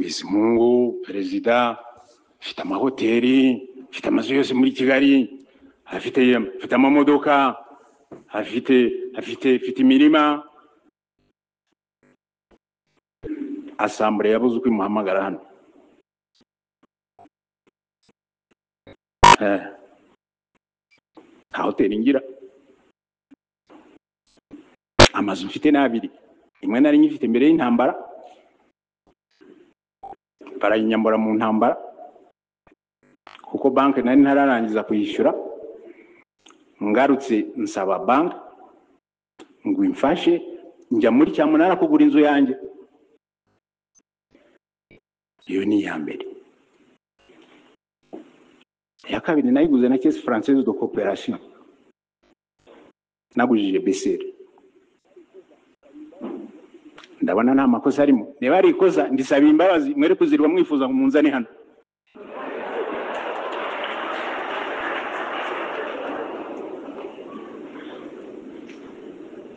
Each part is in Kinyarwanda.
Bizimungu perezida afite amahoteli, afite amazu yose muri Kigali, afite amamodoka, afite imirima. Asambure yabuze uko imuhamagara hano. Nta hoteli ngira. Amazu mfite n'abiri. Imwe nari nyifite mbere y'intambara, barayinyambura mu ntambara kuko banki nari ntararangiza kuyishyura. Ngarutse nsaba banki ngo imfashe njya muri Cyamunara kugura inzu yanjye. Iyo ni iya mbere. Iya kabiri nayiguze na Caisse Française de Coopération, nagujije BCR. Ndabona nta makosa arimo. Niba ari ikosa ndisaba imbabazi, mwere kuzirwa mwifuza kumunzane hano.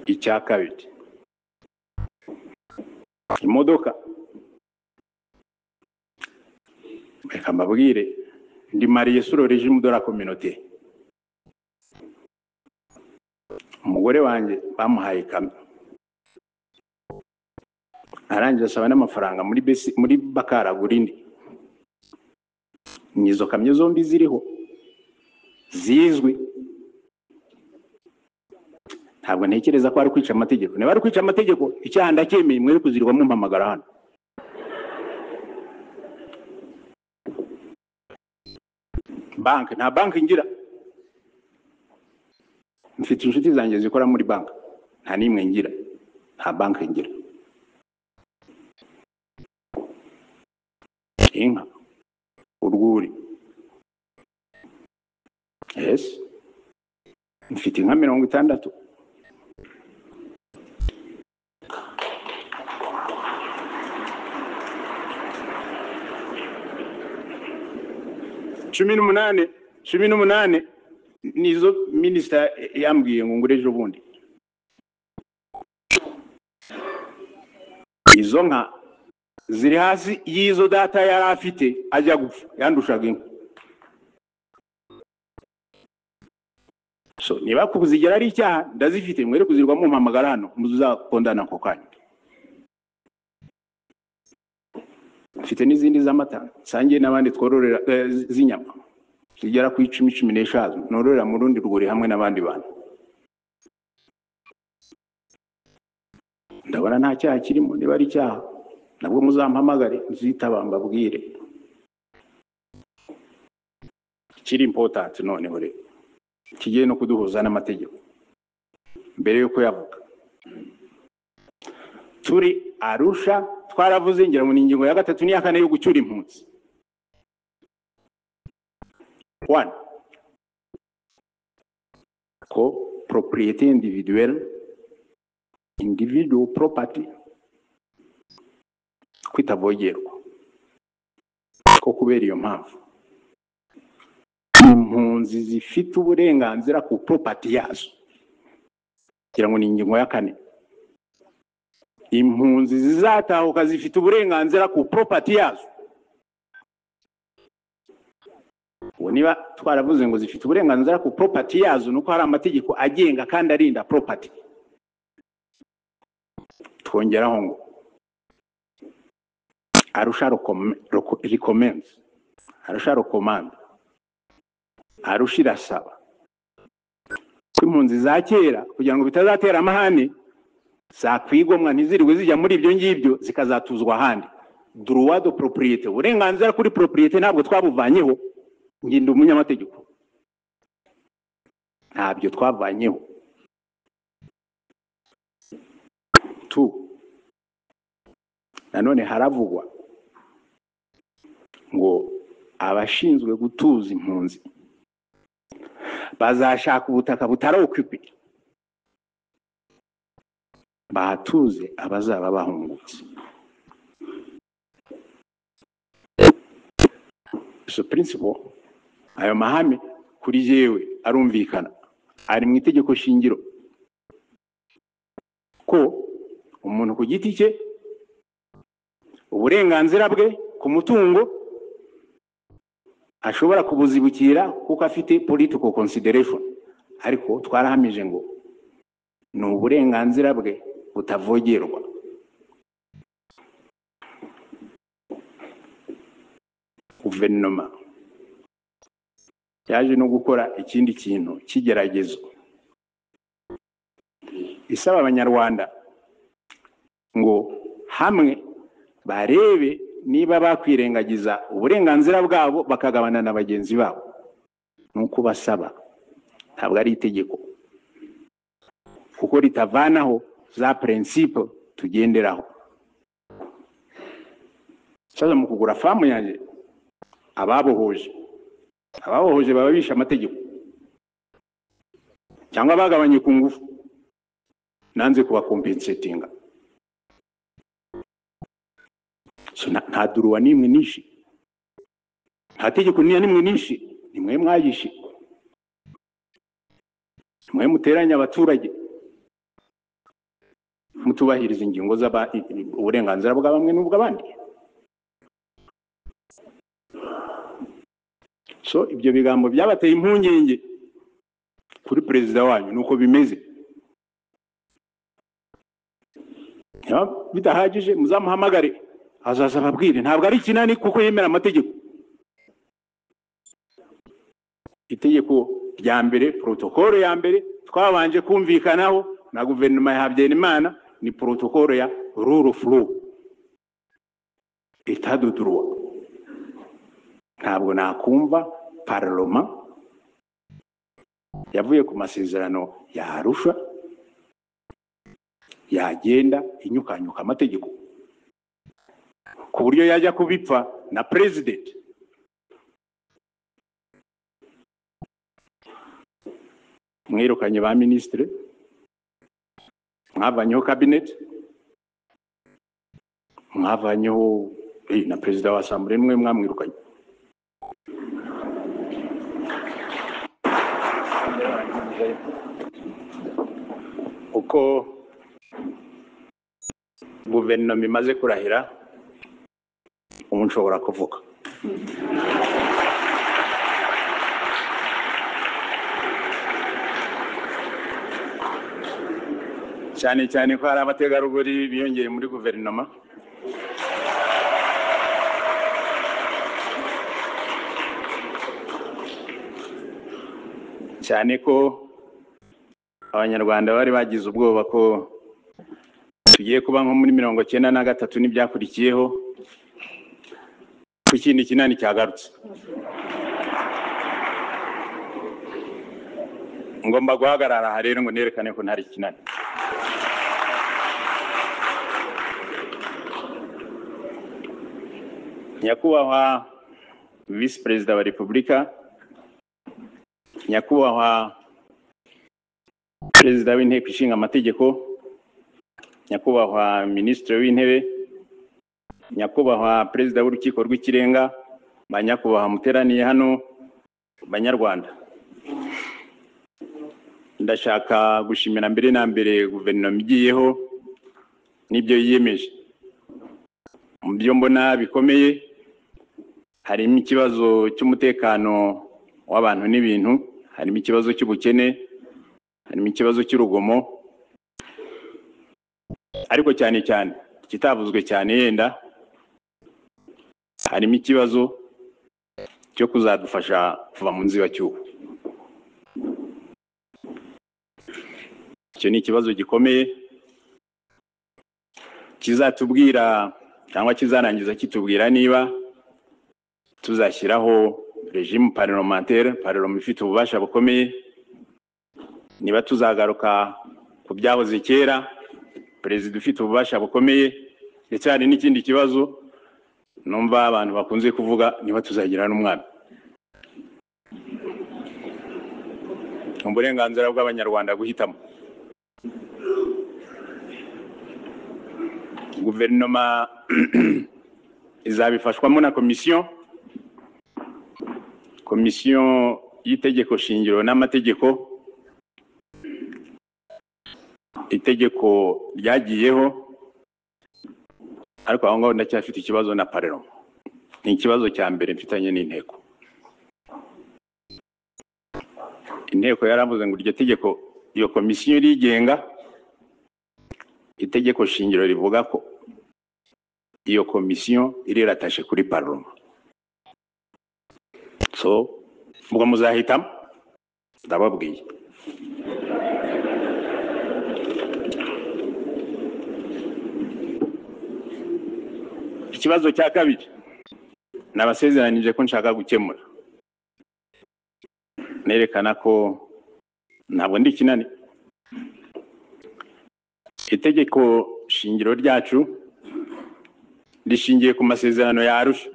Icya kabiri, imodoka. Reka mbabwire, ndi marié sur le régime de la communauté. Umugore wanjye bamuhaye kamyo, arangiza asaba n'amafaranga muri Bakara Gurindi. Nizo kamyo zombi ziriho zizwi. Ntabwo ntekereza ko ari kwica amategeko. Niba ari kwica amategeko, icyaha ndacyemeye, mwere kuzirwa mumpamagara hano. Banki, nta banki ngira. Mfite inshuti zanjye zikora muri banki, nta nimwe ngira. Nta banki ngira. Inka, urwuri. Yes. Mfite inka 60. Cumi n'umunane nizo minister yambwiye ngo ngure ejo bundi. Izo nka ziri hasi y'izo data yari afite ajya gupfa, yandushaga inka. So niba kuzigera ari icyaha ndazifite, mwere kuzirwa mumpamagara hano, muzakondana ako kanya. Mfite n'izindi z'amata sangiye n'abandi twororera z'inyama zigera ku 10-15 nororera mu rundi rwuri hamwe n'abandi bantu. Ndabona nta cyaha kirimo. Niba ari icyaha nabwo muzampamagare nzitaba mbabwire. Kiri important noneho rero kigiye no kuduhuza n'amategeko. Mbere yuko yavuga turi Arusha, twaravuze ngira ngo ni ingingo ya 3 n'iya 4 yo gucyura impunzi. 1. Ko propriété individuelle, individual property, kwitavogerwa. Ko kubera iyo mpamvu impunzi zifite uburenganzira ku property yazo. Ngira ngo ni ingingo ya 4. Impunzi zizatahuka zifite uburenganzira ku property yazo. Niba twaravuze ngo zifite uburenganzira ku property yazo, nuko hari amategeko agenga kandi arinda property. Twongeraho ngo Arusha recommends, Arusha recommend, Arusha irasaba ko impunzi za kera kugira ngo bitazatera amahane zakwigomwa ntiziriwe zijya muri ibyo ngibyo zikazatuzwa ahandi. Droit de propriété, uburenganzira kuri propriété ntabwo twabuvanyeho. Nginde umunyamategeko, ntabyo twavanyeho. 2. Nanone haravugwa ngo abashinzwe gutuza impunzi bazashaka ubutaka butarokipe bahatuze abazaba bahungutse. So principle, ayo mahame kuri jewe arumvikana, ari mu itegeko shingiro ko umuntu ku giti cye uburenganzira bwe ku mutungo ashobora kubuzibukira kuko afite political consideration, ariko twarahamije ngo ni uburenganzira bwe butavogerwa. Guverinoma yaje no gukora ikindi kintu cy'igeragezo, isaba abanyarwanda ngo hamwe barebe niba bakwirengagiza uburenganzira bwabo bakagabana na bagenzi babo. Nuko basaba, ntabwo ari itegeko, kuko ritavanaho za principe tugenderaho. Sasa mu kugura famu yanjye ababohoje baba bishe amategeko cyangwa bagabanye ku ngufu, nanze kubakompensatinga. So nta duruwa nimwe nishi, nta tegeko nimwe nishi, nimwe mwayishe, nimwe muteranya abaturage mutubahiriza ingingo uburenganzira bwa bamwe n'ubw'abandi. So ibyo bigambo byabateye impungenge kuri perezida wanyu, nuko bimeze. Bidahagije muzamuhamagare azaza ababwire ntabwo ari kinani kuko yemera amategeko. Itegeko rya mbere, protokolo ya mbere twabanje kumvikanaho na guverinoma ya Habyarimana ni protokolo ya rule of law, état de droit. Ntabwo nakumva parlement yavuye ku masezerano ya Arusha yagenda inyukanyuka amategeko ku buryo yajya kubipfa na president. Mwirukanye ba ministre, mwavanyeho cabinet, mwavanyeho na perezida wa assemblée, nimwe mwamwirukanye. Uko guverinoma imaze kurahira, umuntu ushobora kuvuga. Cyane cyane ko hari abategarugori biyongeye muri guverinoma. Cyane ko abanyarwanda bari bagize ubwoba ko tugiye kuba nko muri 1993 n'ibyakurikiyeho ku kindi kinani cyagarutse. Ngomba guhagarara rero ngo nerekane ko ntari kinani. Nyakubahwa Vice Perezida wa Repubulika, Nyakubahwa Perezida w'Inteko Ishinga Amategeko, Nyakubahwa Minisitiri w'Intebe, Nyakubahwa Perezida w'Urukiko rw'Ikirenga, Banyakubahwa muteraniye hano, Banyarwanda. Ndashaka gushimira mbere na mbere guverinoma igiyeho n'ibyo yiyemeje. Mu byo mbona bikomeye harimo ikibazo cy'umutekano w'abantu n'ibintu, harimo ikibazo cy'ubukene, harimo ikibazo cy'urugomo, ariko cyane cyane kitavuzwe cyane yenda harimo ikibazo cyo kuzadufasha kuva mu nzibacyuho. Icyo ni ikibazo gikomeye kizatubwira cyangwa kizarangiza kitubwira niba tuzashyiraho regime parlementaire, parlement ifite ububasha bukomeye, niba tuzagaruka ku byahoze kera, perezida ufite ububasha bukomeye, ndetse hari n'ikindi kibazo numva abantu bakunze kuvuga, niba tuzagira n'umwami. Uburenganzira bw'abanyarwanda guhitamo. Guverinoma izabifashwamo na komisiyo y'itegeko shingiro n'amategeko. Itegeko ryagiyeho ariko aho ngaho ndacyafite ikibazo na parlement. Ni ikibazo cya mbere mfitanye n'inteko. Inteko yaravuze ngo iryo tegeko, iyo komisiyo rigenga, itegeko shingiro rivuga ko iyo komisiyo iriratashe kuri parlement. So ubwo muzahitamo, ndababwiye. Ikibazo cya kabiri nabasezeranije ko nshaka gukemura, nerekana ko ntabwo ndi kinani. Itegeko shingiro ryacu rishingiye ku masezerano ya Arusha.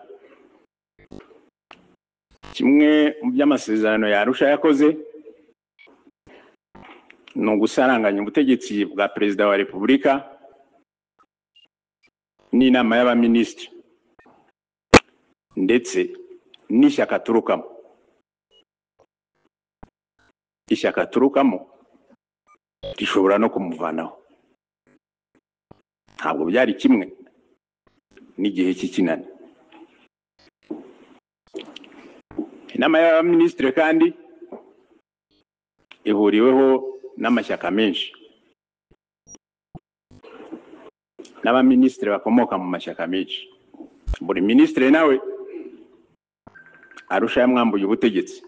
Kimwe mu by'amasezerano ya Arusha yakoze ni ugusaranganya ubutegetsi bwa Perezida wa Repubulika n'inama y'abaminisitiri ndetse n'ishyaka aturukamo. Ishyaka aturukamo rishobora no kumuvanaho. Ntabwo byari kimwe n'igihe cy'ikinani. Inama y'abaminisitiri kandi ihuriweho n'amashyaka menshi, n'abaminisitiri bakomoka mu mashyaka menshi. Buri minisitiri nawe Arusha yamwambuye ubutegetsi.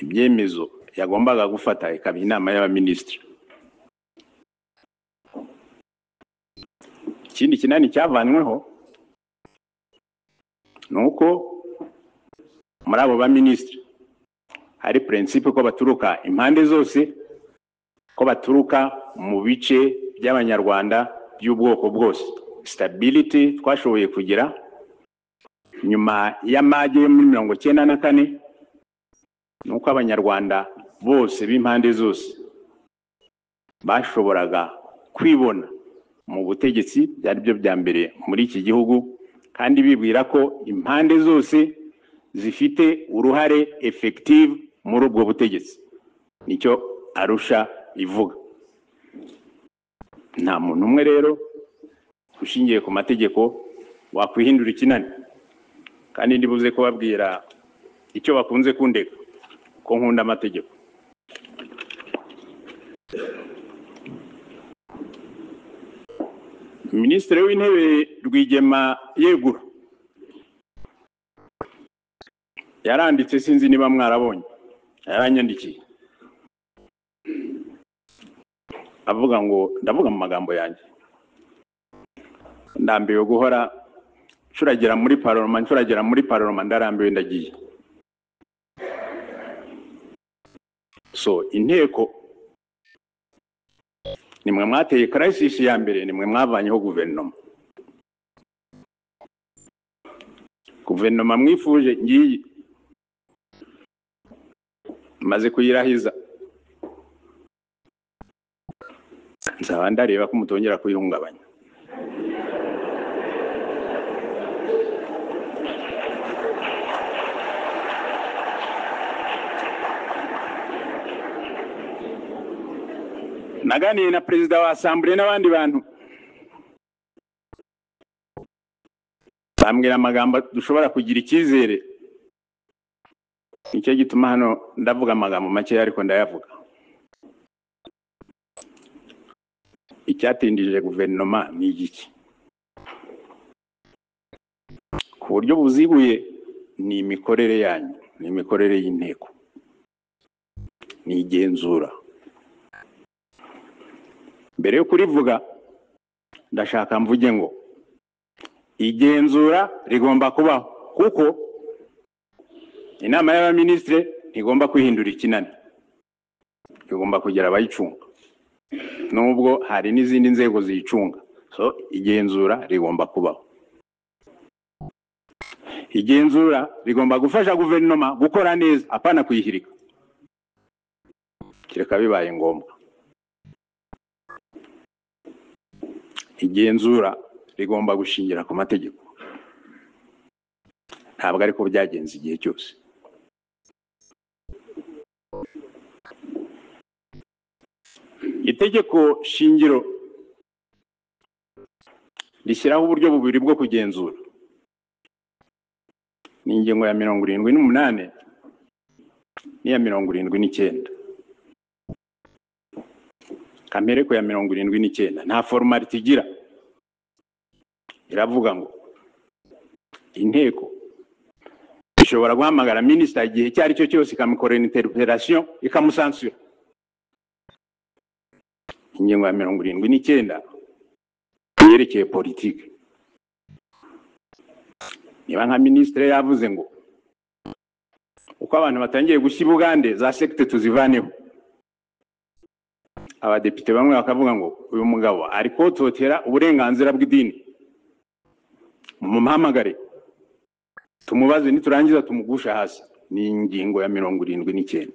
Ibyemezo yagombaga gufata ikaba inama y'abaminisitiri. Ikindi kinani cyavanyweho nuko muri abo baminisitiri hari principe ko baturuka impande zose, ko baturuka mu bice by'abanyarwanda by'ubwoko bwose. Stability twashoboye kugira nyuma y'amage muri 1994 nuko abanyarwanda bose b'impande zose bashoboraga kwibona mu butegetsi, byari byo bya mbere muri iki gihugu, kandi bibwira ko impande zose zifite uruhare effective muri ubwo butegetsi. Nicyo Arusha ivuga. Nta muntu umwe rero ushingiye ku mategeko wakwihindura ikinani, kandi ndibuze kubabwira icyo bakunze kundeka, ko nkunda amategeko. Minisitiri w'Intebe Rwigema yegura yaranditse, sinzi niba mwarabonye, yaranyandikiye avuga ngo, ndavuga mu magambo yanjye, ndambiwe guhora ncuragera muri parlement, ndarambiwe, ndagiye. So inteko nimwe mwateye crisis ya mbere, nimwe mwavanyeho guverinoma. Guverinoma mwifuje ngiyi maze kuyirahiza, nzaba ndareba ko mutongera kuyihungabanya. Naganiye na perezida wa Assemblée n'abandi bantu, bambwira amagambo dushobora kugira icyizere. Nicyo gituma hano ndavuga amagambo make ariko ndayavuga. Icyatindije guverinoma ni iki? Ku buryo buziguye ni imikorere yanyu, ni imikorere y'inteko, ni igenzura. Mbere yo kurivuga ndashaka mvuge ngo igenzura rigomba kubaho, kuko inama y'abaminisitiri ntigomba kwihindura ikinani, igomba kugira abayicunga, nubwo hari n'izindi nzego ziyicunga. So igenzura rigomba kubaho. Igenzura rigomba gufasha guverinoma gukora neza, apana kuyihirika kireka bibaye ngombwa. Igenzura rigomba gushingira ku mategeko, ntabwo ariko byagenze igihe cyose. Itegeko shingiro rishyiraho uburyo bubiri bwo kugenzura. Ni ingingo ya 78 n'iya 79. Kamere ko ya 79 nta formality igira. Iravuga ngo inteko ishobora guhamagara minister igihe cyari cyo cyose ikamukorera interpellation ikamusansura. Ingingo ya 79 yerekeye politike. Niba nka ministre yavuze ngo uko abantu batangiye gushya Bugande za secte tuzivaneho, abadepite bamwe bakavuga ngo uyu mugabo ari kototera uburenganzira bw'idini, mumuhamagare tumubaze niturangiza tumugusha hasi. Ni ingingo ya 79.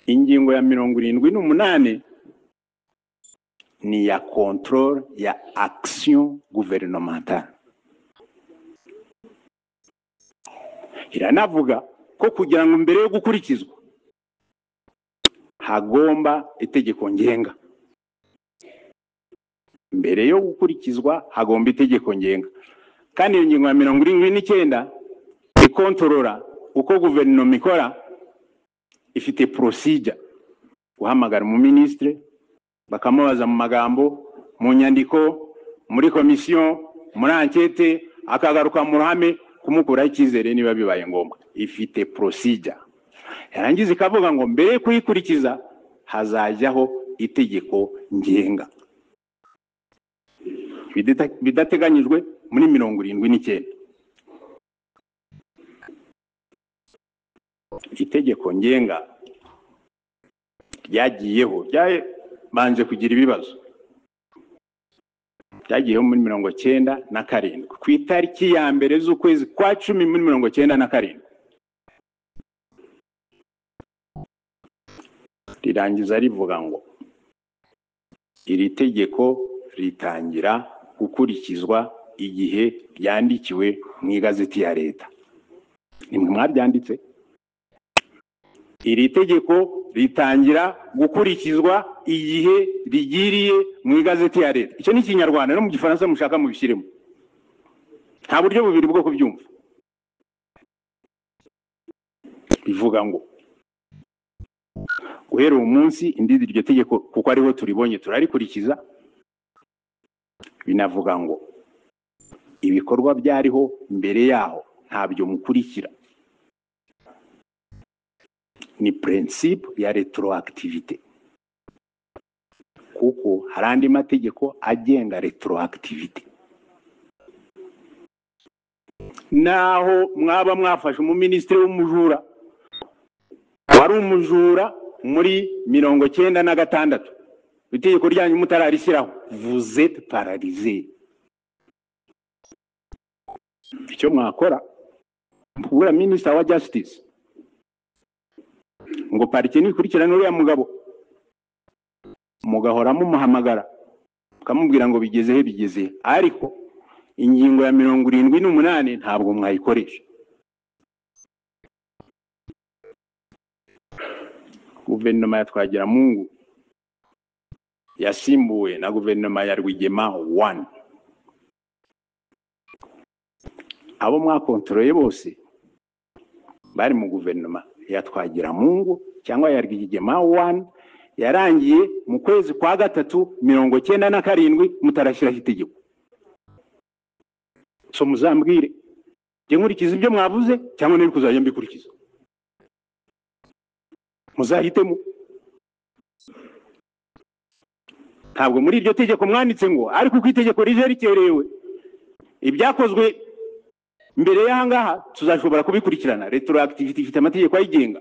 Ingingo ya 78 ni ya contrôle ya action gouvernementale. Iranavuga ko kugira ngo mbere yo gukurikizwa hagomba itegeko ngenga. Mbere yo gukurikizwa hagomba itegeko ngenga. Kandi iyo ngingo ya 79 ikontorora uko guverinoma ikora. Ifite procedure guhamagara mu ministre bakamubaza mu magambo, mu nyandiko, muri commission, muri enquête, akagaruka mu ruhame kumukura icyizere niba bibaye ngombwa. Ifite procedure. Yarangiza ikavuga ngo mbere kuyikurikiza hazajyaho itegeko ngenga. Bidateganyijwe muri 79. Itegeko ngenga ryagiyeho banje kugira ibibazo. Ryagiyeho muri 97 ku itariki ya mbere z'ukwezi kwa 10 muri 97. Rirangiza rivuga ngo iri tegeko ritangira gukurikizwa igihe ryandikiwe mu igazeti ya leta. Nimwe mwabyanditse. Iri tegeko ritangira gukurikizwa igihe rigiriye mu igazeti ya leta. Icyo ni Kinyarwanda, no mu Gifaransa mushaka mu bishyiremo. Nta buryo bubiri bwo kubyumva. Bivuga ngo guhera umunsi indidi iryo tegeko kuko ariho turibonye turarikurikiza. Binavuga ngo ibikorwa byariho mbere yaho ntabyo mukurikira. Ni principe ya retroactivité. Kuko harandi mategeko agenga retroactivité. Naho mwaba mwafashe umuministre w'umujura wari umujura muri 96, itegeko ryanyu mutararishyiraho, vous êtes paralysé. Icyo mwakora mbura minister wa justice ngo parike nikurikirana uriya mugabo, mugahora mumuhamagara ukamubwira ngo bigeze. Ariko ingingo ya 78 ntabwo mwayikoresha. Guverinoma ya Twagiramungu yasimbuwe na guverinoma ya Rwigema 1. Abo mwakontrole bose bari mu guverinoma ya Twagiramungu cyangwa ya Rwigema 1 yarangiye mu kwezi kwa 3 97 mutarashyiraho itegeko. So muzambwire je nkurikiza ibyo mwavuze cyangwa nari kuzajya mbikurikiza. Muzahitemo. Ntabwo muri iryo tegeko mwanditse ngo ariko ku itegeko rije rikerewe ibyakozwe mbere y'ahangaha tuzashobora kubikurikirana. Retroactivity ifite amategeko ayigenga.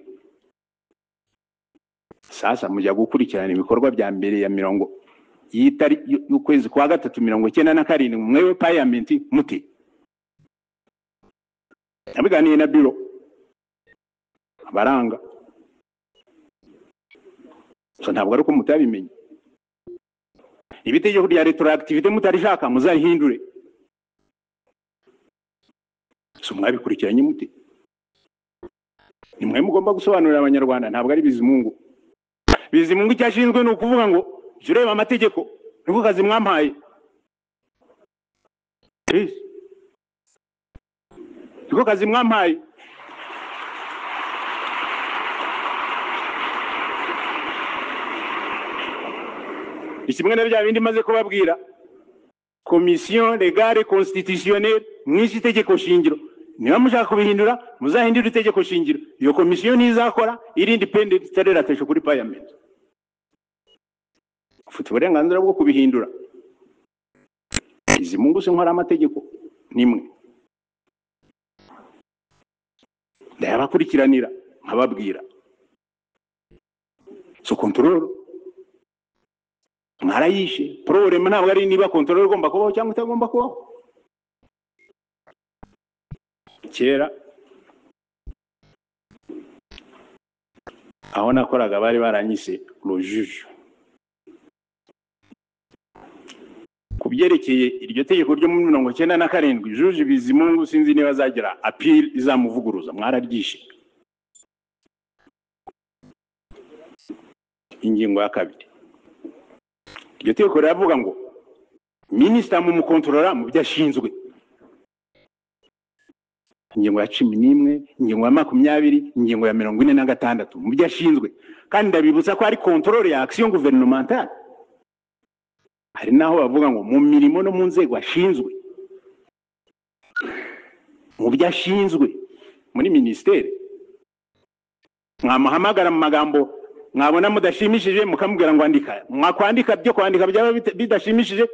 Sasa mujya gukurikirana ibikorwa bya mbere ya 70 y'itari y'ukwezi kwa 3 97 mwewe parliament muti. Abiganiye na biro baranga. So ntabwo ari ko mutabimenye. Ibitegeko bya retroactivité mutarishaka muzahindure. So mwabikurikiranye muti. Nimwe mugomba gusobanurira abanyarwanda, ntabwo ari Bizimungu. Bizimungu cyashinzwe no kuvuga ngo jureba amategeko niko kazi mwampaye please niko kazi mwampaye ikimwe na bya bindi maze kubabwira commission légale constitutionnelle mwisi itegeko shingiro niba mushaka kubihindura muzahindura itegeko shingiro iyo commission nizakora iri independent itararatesha kuri parliament ufite uburenganzira bwo kubihindura izi mungu se nkora amategeko nimwe ndayabakurikiranira nkababwira so control mwarayishe problem ntabwo ari niba control igomba kubaho cyangwa itagomba kubaho kera aho nakoraga bari baranyise rojuju kubyerekeye iryo tegeko ryo mu 1997 juju bizimungu sinzi niba zagira appeal izamuvuguruza mwararyishe ingingo ya kabiri iryo tegeko riravuga ngo minister mu mukontorora mu byashinzwe ingingo ya 11 ingingo ya 20 ingingo ya 46 mu byashinzwe kandi ndabibutsa ko ari control ya action gouvernementale hari naho bavuga ngo mu mirimo no mu nzego ashinzwe mu byashinzwe muri ministere mwamahamagara mu magambo mwabona mudashimishije mukamubwira ngo andika mwakwandika byo kwandika byaba bidashimishije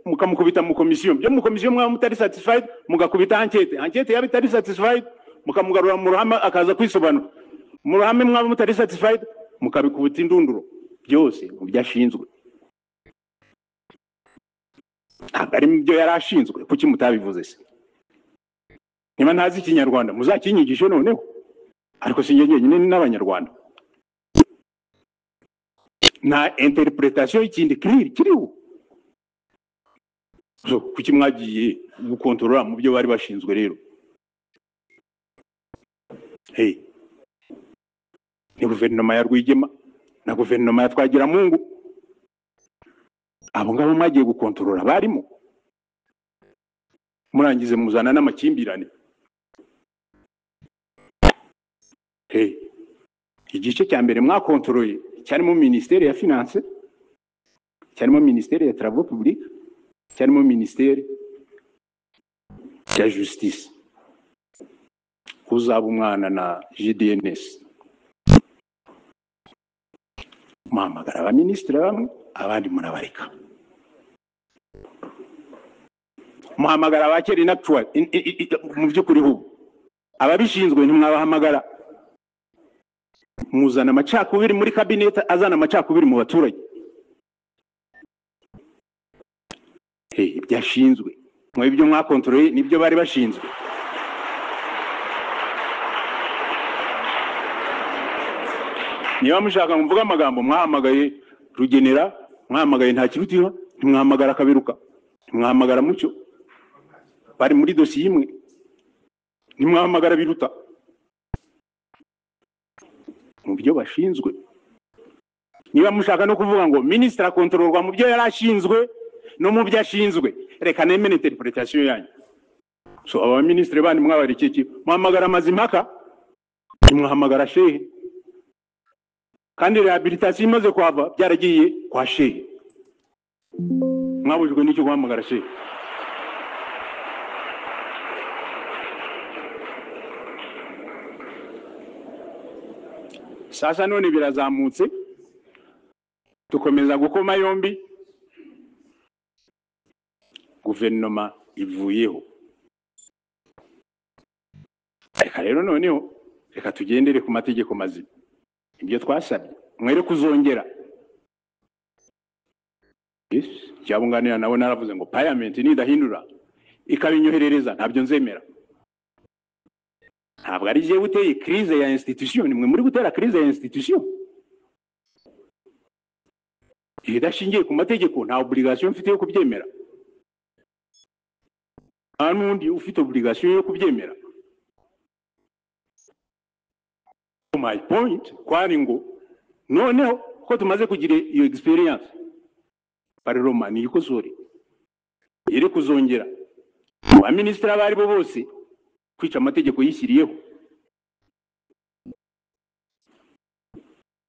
mukamukubita mu commission byo mu commission mwa mutari satisfied mugakubita enquête yaba itari satisfied mukamugarura mu ruhame akaza kwisobanura mu ruhame mwa mutari satisfied mukabikubita indunduro byose mu byashinzwe ntabwo ari byo yarashinzwe kuki mutabivuze se niba ntazi ikinyarwanda muzakinyigishe noneho ariko sinjye nyine n'abanyarwanda na interpretation y'ikindi kiriho so kuki mwagiye gukontorora mu byo bari bashinzwe rero ni guverinoma ya Rwigema na guverinoma ya Twagiramungu abo ngabo mwagiye gukontorora barimo murangize muzana n'amakimbirane igice cya mbere mwakontorore cyarimo ministère ya finance cyarimo ministère ya travaux publics cyarimo ministère ya justice uzaba umwana na JDNS muhamagara aba ministre bamwe abandi murabareka muhamagara abakeri n'actual mu by'ukuri hubu ababishinzwe ntimwabahamagara muzana amacakubiri muri cabinet azana amacakubiri mu baturage byashinzwe mwe ibyo mwakontorore nibyo bari bashinzwe niba mushaka mvuga amagambo mwahamagaye Rugenera mwahamagaye nta kirutiro ntimwahamagara Kaberuka ntimwahamagara Mucyo bari muri dosiye imwe ntimwahamagara Biruta mu byo bashinzwe niba mushaka no kuvuga ngo ministre akontororwa mu byo yarashinzwe no mu byo ashinzwe reka nemene interpretation yanyu so aba ministre bandi mwabarikiki muhamagara Mazimpaka ntimwahamagara Shehe kandi rehabilitation imaze kwava byaragiye kwa Shehe mwabujwe n'icyo guhamagara Shehe sasa none birazamutse tukomeza gukoma yombi guverinoma ivuyeho reka rero noneho reka tugendere ku mategeko mazima ibyo twasabye mwere kuzongera cyabunganira nawe naravuze ngo parliament nidahindura ikabinyoherereza ntabyo nzemera ntabwo ari je uteye crise ya institution nimwe muri gutera crise ya institution idashingiye ku mategeko nta obligation mfite yo kubyemera anundi ufite obligation yo kubyemera my point kwari ngo noneho ko tumaze kugira iyo experience parlement ni ikosore iri kuzongera ba ministre abari bo bose kwica amategeko yishyiriyeho.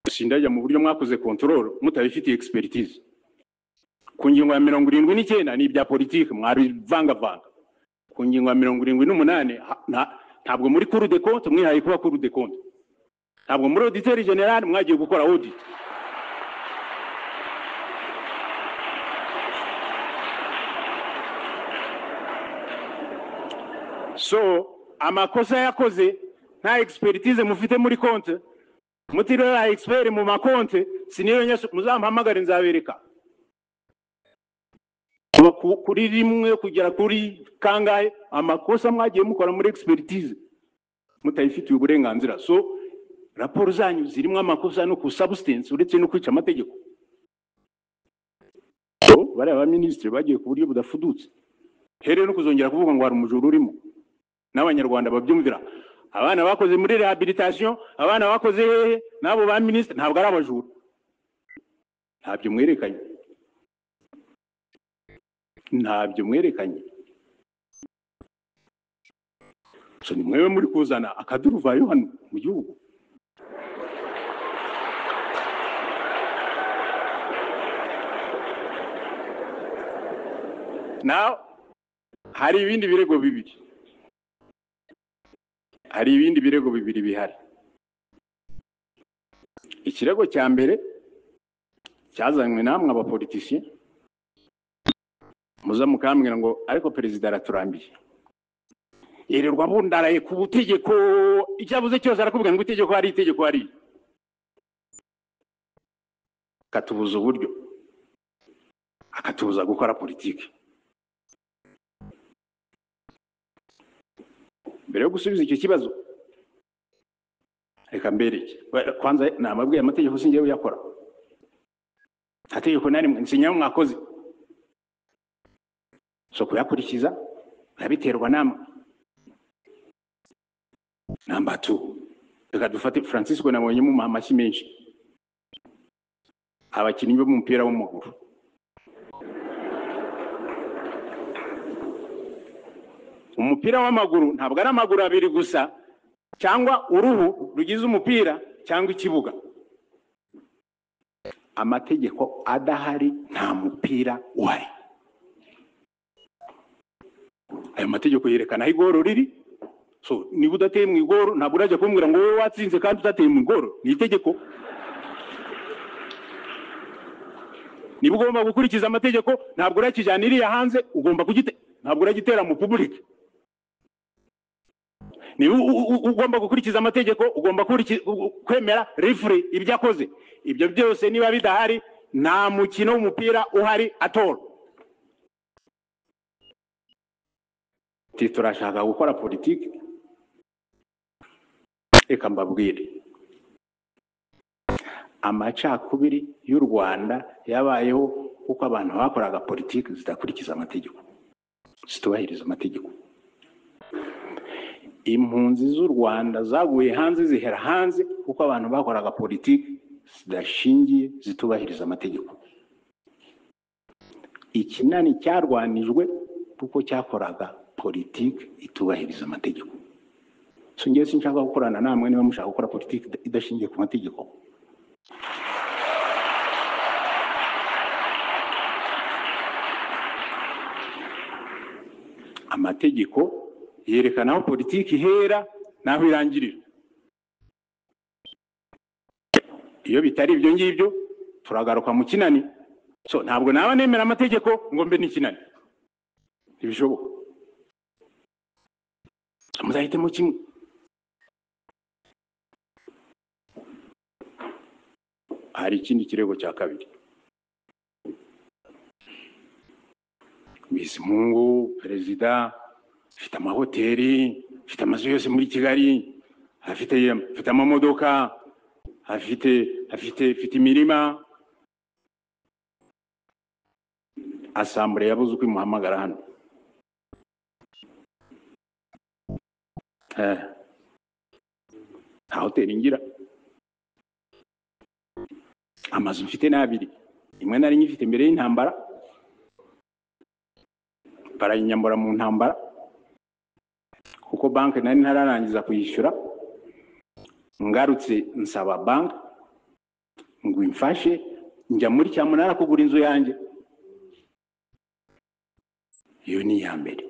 Sindajya mu buryo mwakoze control mutabifitiye expertise. Ku ngingo ya 79 ni ibya politique mwari vanga. Ku ngingo ya 78 ntabwo muri Cour des comptes mwihaye kuba Cour des comptes. Ntabwo muri auditeur general mwagiye gukora audit. So amakosa yakoze nta expertise mufite muri compte, mutirera expert mu makonte, siniyo nyeso muzampamagara nzabereka. Kuri rimwe kugera kuri kangahe amakosa mwagiye mukora muri expertise mutayifitiye uburenganzira. So raporo zanyu zirimo amakosa no ku substance uretse no kwica amategeko. So bari aba ministre bagiye ku buryo budafudutse, here no kuzongera kuvuga ngo hari umujuru urimo. N'abanyarwanda babyumvira, abana bakoze muri rehabilitation, abana bakoze hehe nabo ba ministre ntabwo ari abajuru. Ntabyo mwerekanye. So ni mwewe muri kuzana akaduruvayo hano mu gihugu. Now hari ibindi birego bibiri bihari. Ikirego cya mbere cyazanywe namwe abapoliticiens, muza mukambwira ngo ariko perezida araturambiye, yererwa bundaraye ku butegeko, icyabuze cyose arakubwira ngo itegeko hari. Katubuza uburyo, akatubuza gukora politiki. Mbere yo gusubiza icyo kibazo reka mbereke kwanza namabwiye amategeko singiye uyakora. Ategeko nari nsinya mwakoze, so kuyakurikiza yabiterwa namwe. Number 2, reka dufate Francisco nabonye mu amashyi menshi abakinnyi bo mu mupira w'amaguru. Umupira w'amaguru ntabwo ari amaguru abiri gusa cyangwa uruhu rugize umupira cyangwa ikibuga. Amategeko adahari nta mupira uhari. Ayo mategeko yerekana aho igoro riri. So niba udateye mu igoro ntabwo urajya kumbwira ngo wowe watsinze kandi utateye mu igoro. Ni itegeko. Niba ugomba gukurikiza amategeko ntabwo urakijana iriya hanze, ugomba ntabwo uragitera mu public. Niba ugomba gukurikiza amategeko ugomba kwemera referee ibyo akoze. Ibyo byose niba bidahari nta mukino w'umupira uhari atoro. Turashaka gukora politiki. Reka mbabwire, amacakubiri y'u Rwanda yabayeho kuko abantu bakoraga politiki zidakurikiza amategeko, zitubahiriza amategeko. Impunzi z'u Rwanda zaguye hanze zihera hanze kuko abantu bakoraga politiki zidashingiye zitubahiriza amategeko. Ikinani cyarwanijwe kuko cyakoraga politiki itubahiriza amategeko. So ngiye sinshaka gukorana namwe niba mushaka gukora politiki idashingiye ku mategeko. Amategeko yerekana aho politiki ihera naho irangirira. Iyo bitari ibyo ngibyo turagaruka mu kinani. So ntabwo naba nemera amategeko ngo mbe n'ikinani, ntibishoboka. Muzahitemo kimwe. Hari ikindi kirego cya kabiri. Bizimungu perezida afite amahoteli, afite amazu yose muri Kigali, afite amamodoka, afite imirima. Asambure yabuze uko imuhamagara hano. Nta hoteli ngira. Amazu mfite n'abiri, imwe nari nyifite mbere y'intambara, barayinyambura mu ntambara kuko banki nari ntararangiza kuyishyura. Ngarutse nsaba banki ngo imfashe, njya muri cyamunara kugura inzu yanjye. Iyo ni iya mbere.